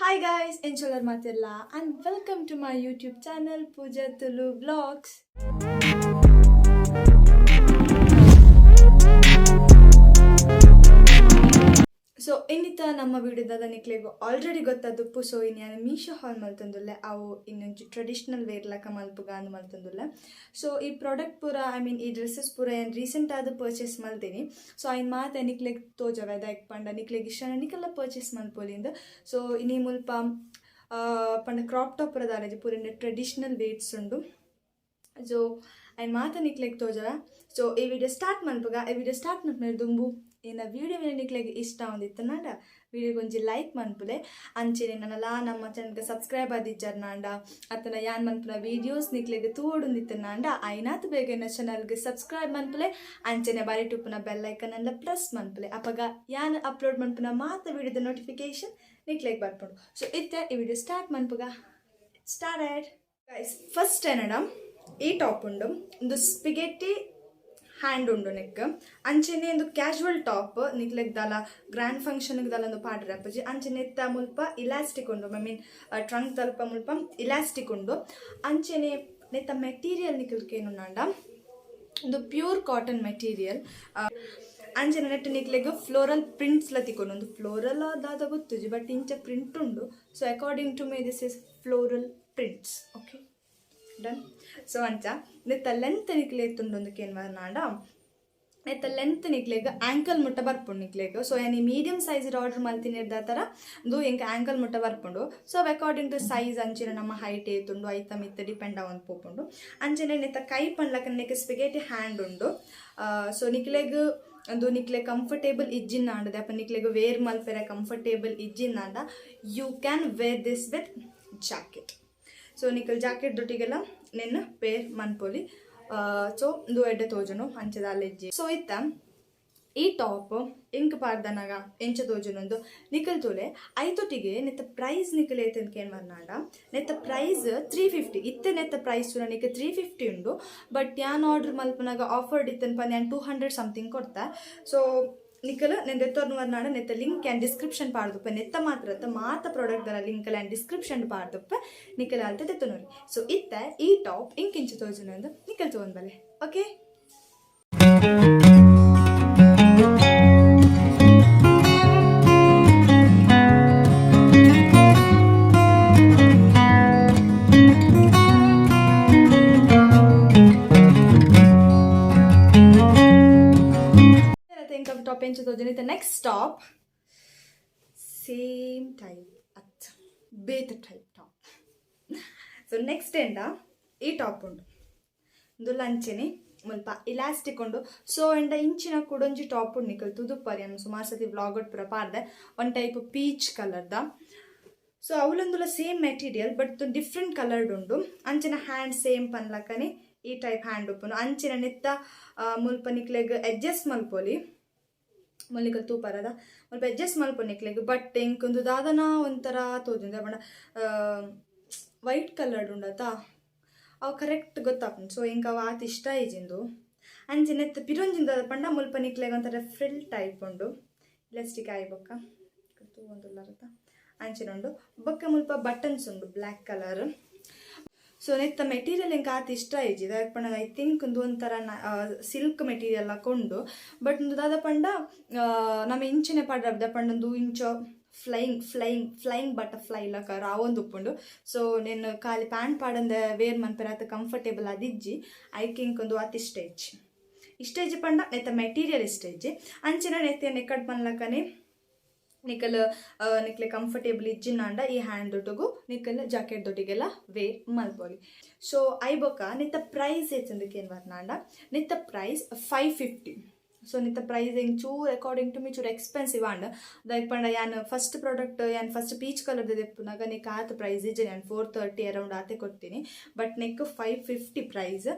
Hi guys, 𝘁𝗵𝗵𝘆𝚀𝘆 and welcome to my YouTube channel Pooja Tulu vlogs. So ಇನ್ನಿತ ನಮ್ಮ ವಿಡಿಯೋದ ನಿಕ್ಲೆಗು already ಗೊತ್ತಾದಪ್ಪು. So ಇನ್ನು ಮೀಶೋ ಹಾಲ್ ಮಲ್ತಂದುಲ್ಲೆ ಅವು ಇನ್ನೊಂದು ಟ್ರೆಡಿಷ್ನಲ್ ವೇರ್ ಲಕ ಮಲ್ಪುಗ ಅಂದು ಮಲ್ತಂದುಲ್ಲೆ. ಸೊ ಈ ಪ್ರಾಡಕ್ಟ್ ಪೂರ ಈ ಡ್ರೆಸ್ಸಸ್ ಪೂರ ಏನು ರೀಸೆಂಟ್ ಆದ ಪರ್ಚೇಸ್ ಮಲ್ತೀನಿ. ಸೊ ಐನ್ ಮಾತು ನಿಕ್ಲೆಗ್ ತೋಜವ ಅದಕ್ಕೆ ಪಂಡ ನಿಕ್ಲೆಗ್ ಇಷ್ಟ ನಿಕ್ಕೆಲ್ಲ ಪರ್ಚೇಸ್ ಮಲ್ಪೋಲಿಂದ. ಸೊ ಇನ್ನೀ ಮುಲ್ಪ ಪಂಡ ಕ್ರಾಪ್ ಟಾಪ್ ಪುರದಾಲಜಿ ಪೂರ ಟ್ರೆಡಿಷ್ನಲ್ ವೇರ್ಸ್ ಉಂಡು. ಸೊ ಐನ್ ಮಾತು ನಿಕ್ಲೆಗ್ ತೋಜವ. ಸೊ ಈ ವಿಡಿಯೋ ಸ್ಟಾರ್ಟ್ ಮಲ್ಪುಗ. ಈ ವಿಡಿಯೋ ಸ್ಟಾರ್ಟ್ ಮಲ್ಪನ ದುಂಬು ಏನ ವಿಡಿಯೋ ನಿಕ್ಲೆಗೆ ಇಷ್ಟ ಒಂದಿತ್ತು ನಾಂಡ ವಿಡಿಯೋಗೆ ಒಂಜಿ ಲೈಕ್ ಮನ್ಪುಲೆ ಅಂಚೆನೆ ನನ್ನಲ್ಲ ನಮ್ಮ ಚಾನಲ್ಗೆ ಸಬ್ಸ್ಕ್ರೈಬ್ ಆದಿಜ್ಜರ್ ನಾಂಡ ಅತ್ತನ ಯಾನ್ ಮನ್ಪುನ ವೀಡಿಯೋಸ್ ನಿಕ್ಲೆಗೆ ತೋಡುಂದಿತ್ತು ನಾಂಡ ಐನಾತ್ ಬೇಗ ಎನ್ನ ಚಾನಲ್ಗೆ ಸಬ್ಸ್ಕ್ರೈಬ್ ಮನ್ಪುಲೆ ಅಂಚೆನೆ ಬಾರಿ ಟುಪ್ಪುನ ಬೆಲ್ ಐಕನ್ ಎಲ್ಲ ಪ್ರೆಸ್ ಮನ್ಪುಲೆ ಅಪ್ಪಗ ಯಾನ್ ಅಪ್ಲೋಡ್ ಮನ್ಪುನ ಮಾತ ವಿಡಿಯೋದ ನೋಟಿಫಿಕೇಶನ್ ನಿಕ್ಲೆಗೆ ಬರ್ಪುಂಡು. ಸೊ ಇತ್ತೆ ಈ ವಿಡಿಯೋ ಸ್ಟಾರ್ಟ್ ಮನ್ಪುಗ. Started guys. ಫಸ್ಟ್ ಏನಡ ಈ ಟಾಪ್ ಉಂಡು ಒಂದು ಸ್ಪಿಗೆಟಿ ಹ್ಯಾಂಡ್ ಉಂಡು ನೆಕ್ ಅಂಚೆನೆ ಒಂದು ಕ್ಯಾಶುವಲ್ ಟಾಪ್ ನಿಕ್ಲೆಗ್ ದಾಲ ಗ್ರ್ಯಾಂಡ್ ಫಂಕ್ಷನ್ಗೆ ದಾಲ ಒಂದು ಪಾಡ್ರೆ ಅಪ್ಪಜಿ ಅಂಚೆನೆ ಎತ್ತ ಮುಲ್ಪ ಇಲಾಸ್ಟಿಕ್ ಉಂಡು. ಟ್ರಂಕ್ ತಲ್ಪ ಮುಲ್ಪ ಇಲಾಸ್ಟಿಕ್ ಉಂಡು. ಅಂಚೆನೆ ನೆತ್ತ ಮೆಟೀರಿಯಲ್ ನಿಕ್ಲಿಗೆ ಉಂಡ ಒಂದು ಪ್ಯೂರ್ ಕಾಟನ್ ಮೆಟೀರಿಯಲ್. ಅಂಚೆನೆ ನೆಟ್ ನಿಕ್ಲೆಗ್ ಫ್ಲೋರಲ್ ಪ್ರಿಂಟ್ಸ್ ತಿಕ್ಕೊಂಡು ಒಂದು ಫ್ಲೋರಲ್ ಅದಾದ ಗೊತ್ತುಜಿ ಬಟ್ ಇಂಚ ಪ್ರಿಂಟ್ ಉಂಡು. So according to me this is floral prints. Okay done. So ಅಂಚ ನೆತ್ತ ಲೆಂತ್ ನಿಕ್ಲೆ ಎತ್ತುಂಡೊಂದಕ್ಕೆ ಏನು ನಾಡ ನೆತ್ತ ಲೆಂತ್ ನಿಕ್ಲೆಗ್ ಆ್ಯಂಕಲ್ ಮುಟ್ಟ ಬರ್ಪುಂಡು ನಿಕ್ಲೆಗ್. ಸೊ ಏನು ಮೀಡಿಯಮ್ ಸೈಜ್ ಆರ್ಡರ್ ಮಲ್ತೀನಿ ಥರ ಒಂದು ಎಂಕ ಆ್ಯಂಕಲ್ ಮುಟ್ಟ ಬರ್ಪುಂಡು. ಸೊ ಅಕಾರ್ಡಿಂಗ್ ಟು ಸೈಜ್ ಅಂಚಿನ ನಮ್ಮ ಹೈಟ್ ಏತುಂಡು ಐತ ಮಿತ್ತ ಡಿಪೆಂಡ್ ಆವಂದು ಪೋಪುಂಡು. ಅಂಚನೆ ನೆತ್ತ ಕೈ ಪಂಡ್ಲಕ್ಕ ನೆಕ್ಕೆ ಸ್ಪಿಗೆಟಿ ಹ್ಯಾಂಡ್ ಉಂಡು. ಸೊ ನಿಕ್ಲೆಗ್ ಒಂದು ನಿಕ್ಲೆ ಕಂಫರ್ಟೇಬಲ್ ಇಜ್ಜಿನಾಂಡ ಅಪ್ಪ ನಿಕ್ಲೆಗ್ ವೇರ್ ಮಲ್ಪೆರೆ ಕಂಫರ್ಟೇಬಲ್ ಇಜ್ಜಿನಾಂಡ you can wear this with jacket. So ನಿಕ್ಕಲ್ ಜಾಕೆಟ್ ದೊಟ್ಟಿಗೆಲ್ಲ ನೆನ್ನ ಪೇರ್ ಮನ್ಪೊಲಿ. ಸೊ ಒಂದು ಎಡ್ಡೆ ತೋಜನು ಅಂಚದ ಅಲ್ಲೆಜ್ಜಿ. ಸೊ ಇತ್ತ ಈ ಟಾಪ್ ಎಂಕ್ ಪಾರ್ದನಾಗ ಎಂಚ ತೋಜನೊಂದು ನಿಕಲ್ ತೋಲೆ ಐತೊಟ್ಟಿಗೆ ನೆತ್ತ ಪ್ರೈಸ್ ನಿಕಲ್ ಏತನ್ಕೆ ಏನು ಬರ್ನಾಡ ನೆತ್ತ ಪ್ರೈಸ್ 350 ಇತ್ತೆ ನೆತ್ತ ಪ್ರೈಸ್ ನಿಕ್ಕೆ 350 ಉಂಡು. ಬಟ್ ಯಾನ್ ಆರ್ಡರ್ ಮಲ್ಪನಾಗ ಆಫರ್ಡ್ ಇತ್ತನ್ಪ ನಾನು 200 ಸಮಥಿಂಗ್ ಕೊಡ್ತಾ. ಸೊ ನಿಕಲ್ ನೆನ್ ಎತ್ತೋರ್ನು ವರ್ನಾಡ ನೆತ್ತ ಲಿಂಕ್ ಆ್ಯಂಡ್ ಡಿಸ್ಕ್ರಿಪ್ಷನ್ ಪಾಡ್ದಪ್ಪ ನೆತ್ತ ಮಾತ ಪ್ರಾಡಕ್ಟ್ ದರ ಲಿಂಕ್ ಆ್ಯಂಡ್ ಡಿಸ್ಕ್ರಿಪ್ಷನ್ ಪಾಡ್ದಪ್ಪ ನಿಕಲ್ ಆಲ್ತ ತೆತ್ತು ನೋಡಿ. ಸೊ ಇತ್ತ ಈ ಟಾಪ್ ಇಂಕಿಂಚು ತೋಜನ ಅಂದು ನಿಕಲ್ ತಗೊಂಡ್ ಬಲೆ. ಓಕೆ ಟಾಪ್ ಎಂಚು ತೋಜನ. ಇತ್ತ ನೆಕ್ಸ್ಟ್ ಟಾಪ್ ಸೇಮ್ ಟೈಪ್ ಅತ್ ಬೇತ ಟೈಪ್ ಟಾಪ್. ಸೊ ನೆಕ್ಸ್ಟ್ ಎಂಡ ಈ ಟಾಪ್ ಉಂಡು ಒಂದು ಲಂಚೆನೆ ಮುಲ್ಪ ಇಲಾಸ್ಟಿಕ್ ಉಂಡು. ಸೊ ಎಂಡ ಇಂಚಿನ ಕುಡೊಂಜಿ ಟಾಪ್ ಉಂಡು ನಿಕಲ್ ತುದುಪ್ಪರಿ ಅನ್ನು ಸುಮಾರು ಸತಿ ವ್ಲಾಗ್ ಪುರ ಪಾರ್ದೆ ಒನ್ ಟೈಪ್ ಪೀಚ್ ಕಲರ್ದ. ಸೊ ಅವಳೊಂದುಲ same material but different coloured ಉಂಡು. ಅಂಚಿನ ಹ್ಯಾಂಡ್ ಸೇಮ್ ಪನ್ಲಕ್ಕನೆ ಈ ಟೈಪ್ ಹ್ಯಾಂಡ್ ಉಪ್ಪುನು. ಅಂಚಿನ ನೆತ್ತ ಮುಲ್ಪ ನಿಕ್ಲೆಗ್ ಅಡ್ಜಸ್ಟ್ ಮಲ್ಪೊಲಿ ಮಲ್ಲಿಕ ತೂಪರದ ಮುಲ್ಪ ಅಡ್ಜಸ್ಟ್ ಮಲ್ಪ ನಿಕ್ಲೆಗ್ ಬಟ್ ಎಂಕೊಂದು ದಾದನ ಒಂಥರ ತೋಜುಂದ ಬಣ್ಣ ವೈಟ್ ಕಲರ್ಡ್ ಉಂಡತ ಅವು ಕರೆಕ್ಟ್ ಗೊತ್ತಾಪುಂಡು. ಸೊ ಎಂಕ ಅವು ಆತ ಇಷ್ಟ ಈಜಿಂದು ಅಂಚಿನ ನೆತ್ತ ಪಿರೊಂಜಿಂದ ಪಂಡ ಮುಲ್ಪ ನಿಕ್ಲೆಗ್ ಒಂಥರ ಫ್ರಿಲ್ ಟೈಪ್ ಉಂಡು. ಇಲಾಸ್ಟಿಕ್ ಆಯಿ ಬೊಕ್ಕ ಒಂದುಲ್ಲರತ ಅಂಚಿನ ಉಂಡು. ಬೊಕ್ಕ ಮುಲ್ಪ ಬಟನ್ಸ್ ಉಂಡು ಬ್ಲ್ಯಾಕ್ ಕಲರ್. ಸೊ ನೆತ್ತ ಮೆಟೀರಿಯಲ್ ಎಂಕ ಆತ ಇಷ್ಟ ಈಜಿದ ಪಂಡ ಐ ಥಿಂಕ್ ಒಂದು ಒಂಥರ ಸಿಲ್ಕ್ ಮೆಟೀರಿಯಲ್ ಹಾಕೊಂಡು ಬಟ್ ಒಂದು ದಾದ ಪಂಡ ನಮ್ಮ ಇಂಚಿನ ಪಡ್ದ ಪಂಡ ಒಂದು ಇಂಚ ಫ್ಲೈಯಿಂಗ್ ಬಟರ್ಫ್ಲೈ ಲಕ ರಾವೊಂದು ಉಪ್ಪುಂಡು. ಸೊ నేను ಖಾಲಿ ಪ್ಯಾಂಟ್ ಪಾಡಂದ ವೇರ್ ಮನ್ಪೆರ ಆತ ಕಂಫರ್ಟೇಬಲ್ ಅದಿಜ್ಜಿ ಐಕೆ ಇಂಕೊಂದು ಆತ ಇಷ್ಟ ಇಜ್ಜಿ ಪಂಡ ನೆತ್ತ ಮೆಟೀರಿಯಲ್ ಇಷ್ಟ ಇಜ್ಜಿ ಅಂಚಿನ ನೆತ್ತ ನೆಕ್ಕಡ್ ಪನ್ಲಕ್ಕನೆ ನಿಕ್ಲೆ ಕಂಫರ್ಟೇಬಲ್ ಇಜ್ಜಿನಾಂಡ ಈ ಹ್ಯಾಂಡ್ ದೊಟ್ಟಿಗೂ ನಿಕ್ಕಲ್ ಜಾಕೆಟ್ ದೊಟ್ಟಿಗೆಲ್ಲ ವೇರ್ ಮಲ್ಪೊಲಿ. ಸೊ ಐಬೊಕ್ಕ ನಿತ್ತ ಪ್ರೈಸ್ ಏತಂದಕ್ಕೆ ಏನು ಬರ್ನಾಂಡ ನಿತ್ತ ಪ್ರೈಸ್ 550. ಸೊ ನಿತ್ತ ಪ್ರೈಸ್ ಹೆಂಗೆ ಚೂರು ಅಕಾರ್ಡಿಂಗ್ ಟು ಮೀ ಚೂರು ಎಕ್ಸ್ಪೆನ್ಸಿವ್ ಆಂಡ್ ದೈಕ್ ಪಂಡ ಯಾನ್ ಫಸ್ಟ್ ಪ್ರಾಡಕ್ಟ್ ಯಾನ್ ಫಸ್ಟ್ ಪೀಚ್ ಕಲರ್ದು ತೆಪ್ಪುನಾಗ ನೆಕ್ ಆತ ಪ್ರೈಸ್ ಇಜ್ಜೆ ನಾನು 430 ಅರೌಂಡ್ ಆತೆ ಕೊಡ್ತೀನಿ. ಬಟ್ ನೆಕ್ 550 ಪ್ರೈಸ್.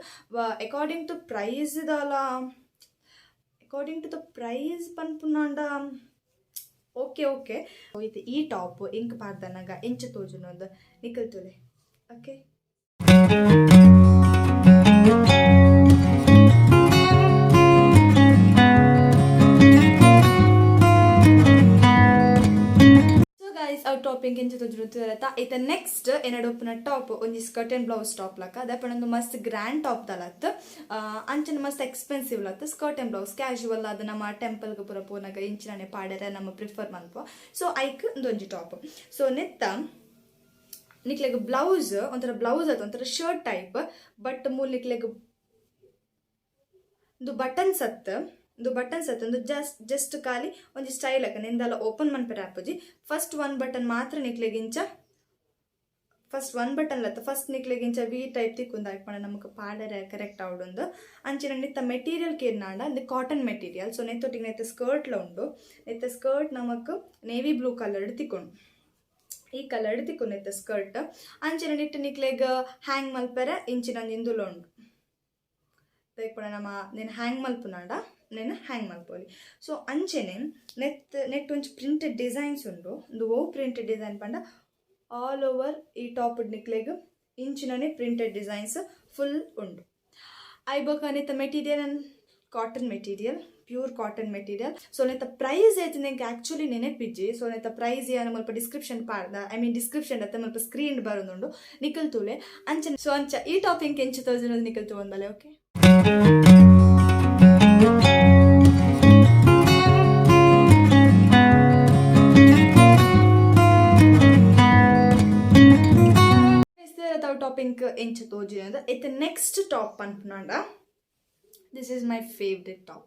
ಅಕಾರ್ಡಿಂಗ್ ಟು ಪ್ರೈಸ್ ದಲ್ಲ ಅಕಾರ್ಡಿಂಗ್ ಟು ದ ಪ್ರೈಸ್ ಪನ್ಪುನಾಂಡ ಓಕೆ ಇದು ಈ ಟಾಪ್ ಇಂಕ್ ಪಾರ್ದನಾಗ ಎಂಚ ತೋಜುನೊಂದು ನಿಕಲ್ ತುಲೆ. ಓಕೆ ಔಟ್ ಟಾಪಿಂಗ್ ಎಂಚ ತೋಜುರುತ್ತ ಐತ ನೆಕ್ಸ್ಟ್ ಎನಡೊಪ್ಪುನ ಟಾಪ್ ಒಂಜಿ ಸ್ಕರ್ಟ್ ಅಂಡ್ ಬ್ಲೌಸ್ ಟಾಪ್ ಲಕ ದಪ್ಪನೊಂದು ಮಸ್ತ್ ಗ್ರ್ಯಾಂಡ್ ಟಾಪ್ ತಲತ್ ಅಂಚನೆ ಮಸ್ತ್ ಎಕ್ಸ್ಪೆನ್ಸಿವ್ ಲತ್ ಸ್ಕರ್ಟ್ ಅಂಡ್ ಬ್ಲೌಸ್ ಕ್ಯಾಶುವಲ್ ಅದು ನಮ್ಮ ಟೆಂಪಲ್ಗೆ ಪೂರ ಪೋನಾಗ ಇಂಚಿನಾನೆ ಪಾಡ್ಯಾರ ನಮ್ಮ ಪ್ರಿಫರ್ ಮಲ್ಪ ಸೊ ಐಕ್ ಒಂದೊಂಜಿ ಟಾಪ್ ಸೊ ನೆತ್ತ ನಿಕ್ಲೆಗ್ ಬ್ಲೌಸ್ ಒಂಥರ ಬ್ಲೌಸ್ ಅದು ಒಂಥರ ಶರ್ಟ್ ಟೈಪ್ ಬಟ್ ಮೂಲ್ ನಿಕ್ಲೆಗ್ ಒಂದು ಬಟನ್ಸ್ ಒಂದು ಜಸ್ಟ್ ಖಾಲಿ ಒಂಜಿ ಸ್ಟೈಲ್ ಆಕ ನಿಂದಲ್ಲ ಓಪನ್ ಮನ್ಪೆರ ಆಪುಜಿ ಫಸ್ಟ್ ಒನ್ ಬಟನ್ ಮಾತ್ರ ನಿಕ್ಲೆಗಿಂಚ ಫಸ್ಟ್ ಒನ್ ಬಟನ್ ಲತ್ತ ಫಸ್ಟ್ ನಿಕ್ಲೆಗಿಂಚ ವಿ ಟೈಪ್ ತಿಕ್ಕೊಂದು ಆಯ್ಪಣ ನಮಗೆ ಪಾಡರೆ ಕರೆಕ್ಟ್ ಆವಡೊಂದು ಅಂಚಿನ ನಿತ್ತ ಮೆಟೀರಿಯಲ್ ಕೇರ್ನಾಂಡ ಅದು ಕಾಟನ್ ಮೆಟೀರಿಯಲ್ ಸೊ ನೆತ್ತೊಟ್ಟಿಗೆ ನೆತ್ತ ಸ್ಕರ್ಟ್ಲ ಉಂಡು ನೆತ್ತ ಸ್ಕರ್ಟ್ ನಮಕ್ ನೇವಿ ಬ್ಲೂ ಕಲರ್ ತಿಕ್ಕೊಂಡು ಈ ಕಲರ್ ತಿಕ್ಕೊಂಡು ನೆತ್ತ ಸ್ಕರ್ಟ್ ಅಂಚಿನ ನಿಟ್ಟು ನಿಕ್ಲೆಗ್ ಹ್ಯಾಂಗ್ ಮಲ್ಪೆರೆ ಇಂಚಿನ ಇಂದುಲ ಉಂಡು ಇಪ್ಪಣ ನಮ್ಮ నేను ಹ್ಯಾಂಗ್ ಮಲ್ಪುನಾಂಡ నేను ಹ್ಯಾಂಗ್ ಮಲ್ಪೊಲಿ ಸೊ ಅಂಚೆನೆ ನೆಟ್ ಒಂಚು ಪ್ರಿಂಟೆಡ್ ಡಿಸೈನ್ಸ್ ಉಂಡು ಒಂದು ಓ ಪ್ರಿಂಟೆಡ್ ಡಿಸೈನ್ ಪಂಡ ಆಲ್ ಓವರ್ ಈ ಟಾಪ್ ನಿಕ್ಲೆಗ್ ಇಂಚಿನನೆ ಪ್ರಿಂಟೆಡ್ ಡಿಸೈನ್ಸ್ ಫುಲ್ ಉಂಡು ಐಬೋಕ ನೆತ್ತ material cotton material pure cotton material so ನೆತ್ತ ಪ್ರೈಸ್ ಐತೆ ನಂಗೆ ಆ್ಯಕ್ಚುಲಿ ನೆನಪಿಜ್ಜಿ ಸೊ ನೆತ್ತ ಪ್ರೈಸ್ ಏನು ಮಲ್ಪ ಡಿಸ್ಕ್ರಿಪ್ಷನ್ ಪಾಡ್ದ ಡಿಸ್ಕ್ರಿಪ್ಷನ್ ಅತ್ತ ಮಲ್ಪ ಸ್ಕ್ರೀನ್ ಬರೋದುಂಡು ನಿಖಲ್ ತೂಲೆ ಅಂಚೆ ಸೊ ಅಂಚ ಈ ಟಾಪಿಂಗ್ ಎಂಚು ತೋಜನ ನಿಖಲ್ ತಗೊಂಡಲೆ ಓಕೆ ಟಾಪಿಂಗ್ ಎಂಚ ತೋಜಿನ ಇತ್ತ ನೆಕ್ಸ್ಟ್ ಟಾಪ್ ಅನ್ಪುನಾಂಡ this is my favourite top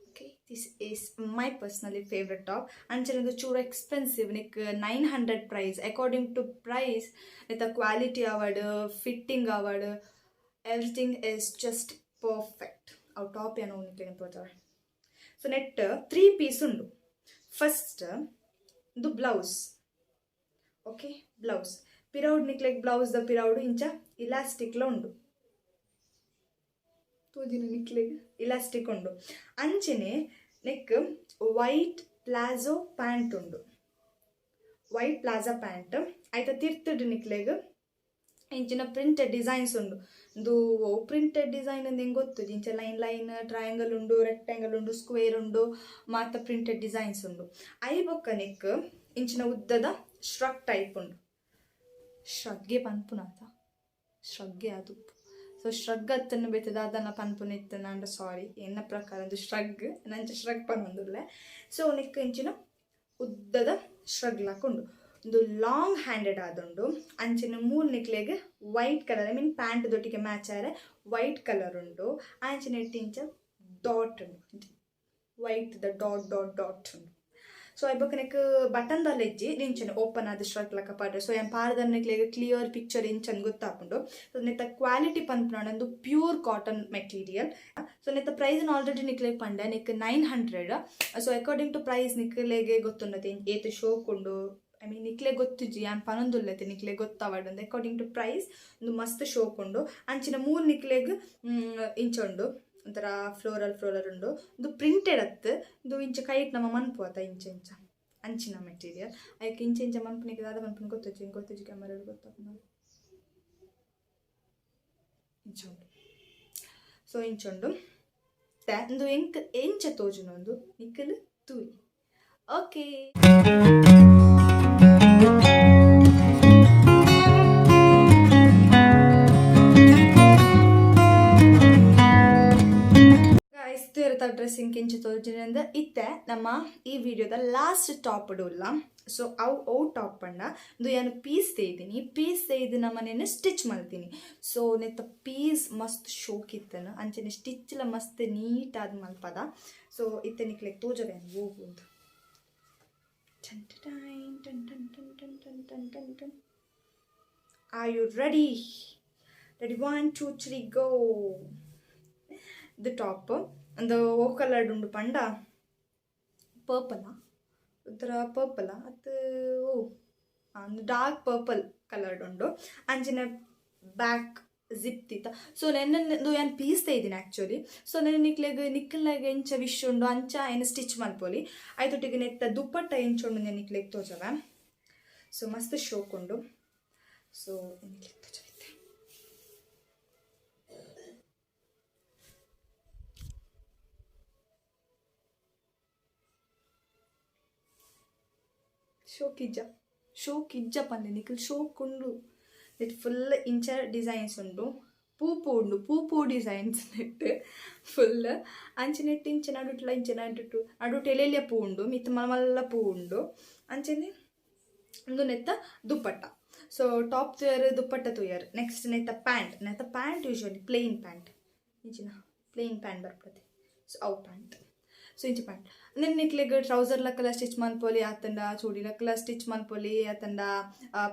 okay this is my personally favourite top ಅಂಚನದು ಚೂರು ಎಕ್ಸ್ಪೆನ್ಸಿವ್ ನಿಕ್ 900 ಪ್ರೈಸ್ ಅಕಾರ್ಡಿಂಗ್ ಟು ಪ್ರೈಸ್ ಇತ್ತ quality award fitting award everything is just perfect ಅವು ಟಾಪ್ ಏನೋ ನಿಕ್ಲೆಗೆ ತೋಜಾವೆ ಸೊ ನೆಟ್ 3 ಪೀಸ್ ಉಂಡು ಫಸ್ಟ್ ಇದು ಬ್ಲೌಸ್ ಓಕೆ ಬ್ಲೌಸ್ ಪಿರೌಡ್ ನಿಕ್ಲೆಗ್ ಬ್ಲೌಸ್ ದ ಪಿರೌಡ್ ಇಂಚ ಇಲಾಸ್ಟಿಕ್ಲ ಉಂಡು ತೋಜಿನ ನಿಕ್ಲೆಗ್ ಇಲಾಸ್ಟಿಕ್ ಉಂಡು ಅಂಚೆನೆ ನೆಕ್ ವೈಟ್ ಪ್ಲಾಜೋ ಪ್ಯಾಂಟ್ ಉಂಡು ವೈಟ್ ಪ್ಲಾಜಾ ಪ್ಯಾಂಟ್ ಐತ ತಿರ್ತುಡು ನಿಕ್ಲೆಗ್ ಇಂಚಿನ ಪ್ರಿಂಟೆಡ್ ಡಿಸೈನ್ಸ್ ಉಂಡು ಇದು ಪ್ರಿಂಟೆಡ್ ಡಿಸೈನ್ ಅಂದ್ ಹೆಂಗೆ ಗೊತ್ತು ಇಂಚ ಲೈನ್ ಟ್ರಯಾಂಗಲ್ ಉಂಡು ರೆಕ್ಟ್ಯಾಂಗಲ್ ಉಂಡು ಸ್ಕ್ವೇರ್ ಉಂಡು ಮಾತ ಪ್ರಿಂಟೆಡ್ ಡಿಸೈನ್ಸ್ ಉಂಡು ಐ ಬೊಕ್ಕ ನೆಕ್ ಇಂಚಿನ ಉದ್ದದ ಶ್ರಗ್ ಟೈಪ್ ಉಂಡು ಶ್ರಗ್ಗೆ ಪನ್ಪುನಾತ ಶ್ರಗ್ಗೆ ಅದು ಸೊ ಶ್ರಗ್ ಅತ್ತನ್ನು ಬೇತದ ಅದನ್ನು ಪನ್ಪುನಿತ್ತು ನಂಡ ಸಾರಿ ಎನ್ನ ಪ್ರಕಾರ ಒಂದು ಶ್ರಗ್ ನಂಚ ಶ್ರಗ್ ಪನ್ನೊಂದುಲ್ಲೆ ಸೊ ನೆಕ್ ಇಂಚಿನ ಉದ್ದದ ಶ್ರಗ್ ಲಾಕೊಂಡು ಒಂದು ಲಾಂಗ್ ಹ್ಯಾಂಡೆಡ್ ಆದುಂಡು ಅಂಚಿನ ಮೂಲ್ ನಿಕ್ಲೆಗ್ ವೈಟ್ ಕಲರ್ ಪ್ಯಾಂಟ್ ದೊಟ್ಟಿಗೆ ಮ್ಯಾಚ್ ಆದರೆ ವೈಟ್ ಕಲರ್ ಉಂಡು ಅಂಚಿನ ಇಂಚ ಡಾಟ್ ಉಂಡು ವೈಟ್ ದ ಡಾಟ್ ಡಾಟ್ ಡಾಟ್ ಉಂಡು ಸೊ ಐಬಕ್ಕ ನೆಕ್ ಬಟನ್ ದ ಲೆಜ್ಜಿ ಇಂಚನೆ ಓಪನ್ ಆದ ಸ್ಟ್ರಕ್ ಲಕ ಪಾಡ್ರೆ ಸೊ ಎನ್ ಪಾರ್ದ ನಿಕ್ಲೆಗ್ ಕ್ಲಿಯರ್ ಪಿಕ್ಚರ್ ಇಂಚನ್ ಗೊತ್ತಾಪುಂಡು ಸೊ ನೆತ್ತ ಕ್ವಾಲಿಟಿ ಪನ್ಪುನಾಂಡು ಪ್ಯೂರ್ ಕಾಟನ್ ಮೆಟೀರಿಯಲ್ ಸೊ ನೆತ್ತ ಪ್ರೈಸ್ ಆಲ್ರೆಡಿ ನಿಕ್ಲೆಗ್ ಪಂಡೆ ನಿಕ್ 900 ಸೊ ಅಕಾರ್ಡಿಂಗ್ ಟು ಪ್ರೈಸ್ ನಿಕ್ಲೆಗೆ ಗೊತ್ತುಂಡತೆ ಏತು ಶೋಕುಂಡು ನಿಕ್ಲೆ ಗೊತ್ತಿಜ್ಜಿ ಯಾನ್ ಪನೊಂದುಲ್ಲತೆ ನಿಕ್ಲೆ ಗೊತ್ತಾವಡ್ ಅಕಾರ್ಡಿಂಗ್ ಟು ಪ್ರೈಸ್ ಒಂದು ಮಸ್ತ್ ಶೋಕುಂಡು ಅಂಚಿನ ಮೂರು ನಿಕ್ಲೆಗ್ ಇಂಚುಂಡು ಒಂಥರ ಫ್ಲೋರಲ್ ಉಂಡು ಇದು ಪ್ರಿಂಟೆಡ್ ಅತ್ತು ಇದು ಇಂಚ ಕೈಟ್ ನಮ್ಮ ಮನ್ಪು ಆತ ಇಂಚ ಅಂಚಿನ ಮೆಟೀರಿಯಲ್ ಅದಕ್ಕೆ ಇಂಚ ಮನ್ಪುನಿಗೆ ದಾದ ಮನ್ಪುನ ಗೊತ್ತಜ್ಜಿ ಕ್ಯಾಮರಾ ಗೊತ್ತಾಗ ಇಂಚುಂಡು ಸೊ ಇಂಚುಂಡು ಇದು ಎಂಚ ತೋಜುನೊಂದು ನಿಕ್ಕಲು ತೂಯಿ ಓಕೆ ಡ್ರೆಸ್ಸಿಂಗ್ ಕೆಂಚು ತೋಜಿನಿಂದ ಇತ್ತೆ ನಮ್ಮ ಈ ವಿಡಿಯೋದ ಲಾಸ್ಟ್ ಟಾಪ್ ಉಲ್ಲ ಸೊ ಅವು ಟಾಪ್ ಪಂಡ ಇದು ಏನು ಪೀಸ್ ತೆಯ್ದು ನಮ್ಮನೇನು ಸ್ಟಿಚ್ ಮಾಡ್ತೀನಿ ಸೊ ನೆತ್ತ ಪೀಸ್ ಮಸ್ತ್ ಶೋಕ್ ಇತ್ತನು ಅಂಚನೆ ಸ್ಟಿಚ್ಲ ಮಸ್ತ್ ನೀಟ್ ಆದ ಮಲ್ಪದ ಸೊ ಇತ್ತೆ ನಿಕ್ಲೆಗ್ ತೋಜವೆ ಹೋಗುದು are you ready 1 2 3 go the top ಒಂದು ಓ ಕಲರ್ಡ್ ಉಂಡು ಪಂಡ ಪರ್ಪಲ್ ಒಂಥರ ಪರ್ಪಲ್ ಅದು ಒಂದು ಡಾರ್ಕ್ ಪರ್ಪಲ್ ಕಲರ್ಡ್ ಉಂಡು ಅಂಚಿನ ಬ್ಯಾಕ್ ಜಿಪ್ ತೀತ ಸೊ ನೆನ್ನದು ಏನು ಪೀಸ್ ತೆಯ್ದಿನಿ ಆ್ಯಕ್ಚುಲಿ ಸೊ ನೆನ ನಿಕ್ಕಲ್ಲಾಗ ಎಂಚ ವಿಶ್ ಉಂಡು ಅಂಚ ಏನು ಸ್ಟಿಚ್ ಮಲ್ಪೊಲಿ ಆಯ್ತೊಟ್ಟಿಗೆ ನೆತ್ತ ದುಪ್ಪಟ್ಟ ಎಂಚುಂಡು ನಾನು ನಿಕ್ಲೆಗ್ ತೋಜವೆ ಸೊ ಮಸ್ತ್ ಶೋಕ್ ಉಂಡು ಸೊ ನಿಕ್ಲೆಗ್ ತೋಜವೆ ಶೋಕಿಜ ಶೋಕ್ ಇಜ್ಜ ಪನ್ಲೆ ನಿಖಲ್ ಶೋಕ್ ಉಂಡು ನೆಟ್ ಫುಲ್ ಇಂಚ ಡಿಸೈನ್ಸ್ ಉಂಡು ಪೂ ಡಿಸೈನ್ಸ್ ನೆಟ್ ಫುಲ್ ಅಂಚನೆಟ್ ಇಂಚ ನಡುಟ್ಲ ಇಂಚ ನಡುಟ್ ಎಲೆಲಿಯ ಪೂ ಉಂಡು ಮಿತ್ ಮಲ್ಲ ಪೂ ಉಂಡು ಅಂಚನೆ ಒಂದು ನೆತ್ತ ದುಪ್ಪಟ್ಟ. ಸೊ ಟಾಪ್ ತುಯರ್ ದುಪ್ಪಟ್ಟ ತುಯರ್. ನೆಕ್ಸ್ಟ್ ನೆತ್ತ ಪ್ಯಾಂಟ್ ಯೂಶ್ವಲಿ ಪ್ಲೇನ್ ಪ್ಯಾಂಟ್ ಇಂಚಿನ ಪ್ಲೇನ್ ಪ್ಯಾಂಟ್ ಬರ್ತದೆ. ಸೊ ಅವು ಪ್ಯಾಂಟ್. ಸೊ ಇಂಚ ಪ್ಯಾಂಟ್ ನೆನ್ ನಿಕ್ಲೆಗ್ ಟ್ರೌಸರ್ ಲಕ್ಕಲ ಸ್ಟಿಚ್ ಮನ್ಪೊಲಿ ಆತಂಡ ಚೂಡಿ ಲಕ್ಕಲ ಸ್ಟಿಚ್ ಮನ್ಪೊಲಿ ಆತಂಡ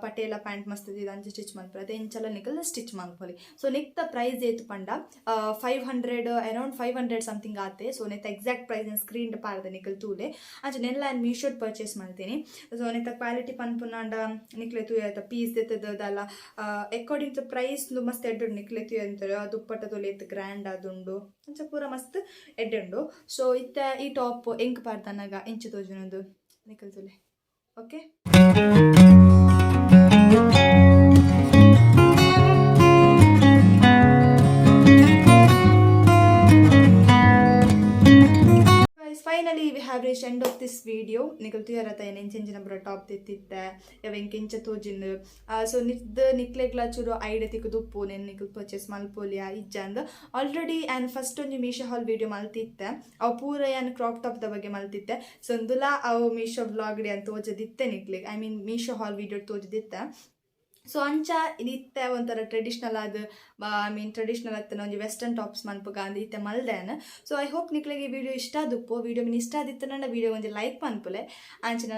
ಪಟೇಲ ಪ್ಯಾಂಟ್ ಮಸ್ತ್ ಇದು ಅಂಚ ಸ್ಟಿಚ್ ಮನ್ಪೊಲಿ ಅದೇ ಇಂಚಲ ನಿಕಲ್ ಸ್ಟಿಚ್ ಮನ್ಪೊಲಿ. ಸೊ ನೆಕ್ತ ಪ್ರೈಸ್ ಏತು ಪಂಡ 500 ಅರೌಂಡ್ 500 ಸಮಥಿಂಗ್ ಆತೆ. ಸೊ ನೆತ್ತ ಎಕ್ಸಾಕ್ಟ್ ಪ್ರೈಸ್ ಸ್ಕ್ರೀನ್ ಪಾರ್ದೆ ನಿಕಲ್ ತೂಲೆ ಅಂಚ ನೆಲ್ಲ ನಾನು ಮೀಶೋಡ್ ಪರ್ಚೇಸ್ ಮಾಡ್ತೀನಿ. ಸೊ ನೆತ್ತ ಕ್ವಾಲಿಟಿ ಪನ್ಪುನಾಂಡ ನಿಕ್ಲೆ ತೂಯತ ಪೀಸ್ ದೆತ್ತದಲ್ಲ ಅಕಾರ್ಡಿಂಗ್ ಟು ಪ್ರೈಸ್ ಮಸ್ತ್ ಎಡ್ಡು ನಿಕ್ಲೆ ತೂಯಂತಾರೆ ದುಪ್ಪಟ್ಟ ತೊಲೆ ಎತ್ತು ಗ್ರ್ಯಾಂಡ್ ಆದುಂಡು ಅಂಚ ಪೂರ ಮಸ್ತ್ ಎಡ್ಡುಂಡು. ಸೊ ಇತ್ತ ಈ ಟಾಪ್ ಎಂಕ್ ಪಾರ್ದನಾಗ ಇಂಚು ತೋಜುನೊಂದು ನಿಕಲ್ ತುಲೆ. Okay finally we have reach end of this video. ನಿಕಲ್ ತುಯರತ ಎಂಚೆಂಚಿನ ಬರೋ ಟಾಪ್ ತಿತ್ತಿತ್ತೆ ಯಾವ ಎಂಕೆಂಚ ತೋಜಿನ್. ಸೊ ನಿಕ್ಲೆಗ್ಲ ಚೂರು ಐಡಿಯಾ ತಿಕ್ಕುದುಪ್ಪು ನೆನ್ ನಿಕಲ್ ಪರ್ಚೇಸ್ ಮಲ್ಪೋಲಿಯಾ ಇಜ್ಜ ಅಂದ್ ಆಲ್ರೆಡಿ ಆ್ಯಂಡ್ ಫಸ್ಟ್ ಒಂಜಿ ಮೀಶೋ ಹಾಲ್ ವಿಡಿಯೋ ಮಲ್ತಿತ್ತೆ ಅವು ಪೂರ ಏನು ಕ್ರಾಪ್ ಟಾಪ್ದ ಬಗ್ಗೆ ಮಲ್ತಿತ್ತೆ. ಸೊ ಒಂದುಲ ಅವು ಮೀಶೋ ವ್ಲಾಗ್ಡಿ ಅಂತ ತೋಜದಿತ್ತೆ ನಿಕ್ಲೆಗ್ I mean Meesho haul video ತೋಜದಿತ್ತೆ. ಸೊ ಅಂಚ ಇತ್ತೆ ಒಂಥರ ಟ್ರೆಡಿಷ್ನಲ್ ಅದು ಐ ಮೀನ್ ಟ್ರೆಡಿಷ್ನಲ್ ಅತ್ತನ ಒಂಜಿ ವೆಸ್ಟರ್ನ್ ಟಾಪ್ಸ್ ಮನ್ಪುಗ ಅಂದ್ ಇತ್ತೆ ಮಲ್ದೇನ. ಸೊ ಐ ಹೋಪ್ ನಿಕ್ಲೆಗೆ ಈ ವಿಡಿಯೋ ಇಷ್ಟ ಆದುಪ್ಪು. ವಿಡಿಯೋ ಮೀನು ಇಷ್ಟ ಆದಿತ್ತು ನನ್ನ ವಿಡಿಯೋ ಒಂಜಿ ಲೈಕ್ ಮನ್ಪುಲೆ ಅಂಚಿನ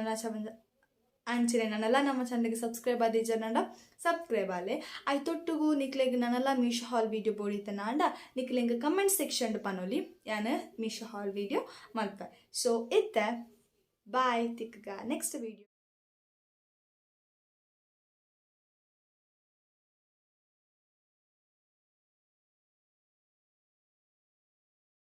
ನನ್ನೆಲ್ಲ ನಮ್ಮ ಚಾನಲ್ಗೆ ಸಬ್ಸ್ಕ್ರೈಬ್ ಆದಿಜ್ಜ ನಂಡ ಸಬ್ಸ್ಕ್ರೈಬ್ ಆಲೆ ಐ ತೊಟ್ಟುಗು ನಿಕ್ಲೆಗ್ ನನ್ನೆಲ್ಲ ಮೀಶೋ ಹಾಲ್ ವಿಡಿಯೋ ಬೋಡಿತ ನಾಂಡ ನಿಕ್ಲೆಂಗೆ ಕಮೆಂಟ್ ಸೆಕ್ಷನ್ ಪನೊಲಿ ಯಾನು ಮೀಶೋ ಹಾಲ್ ವಿಡಿಯೋ ಮಲ್ಪ. ಸೊ ಇತ್ತೆ ಬಾಯ್ ತಿಕ್ಕಗ ನೆಕ್ಸ್ಟ್ ವಿಡಿಯೋ.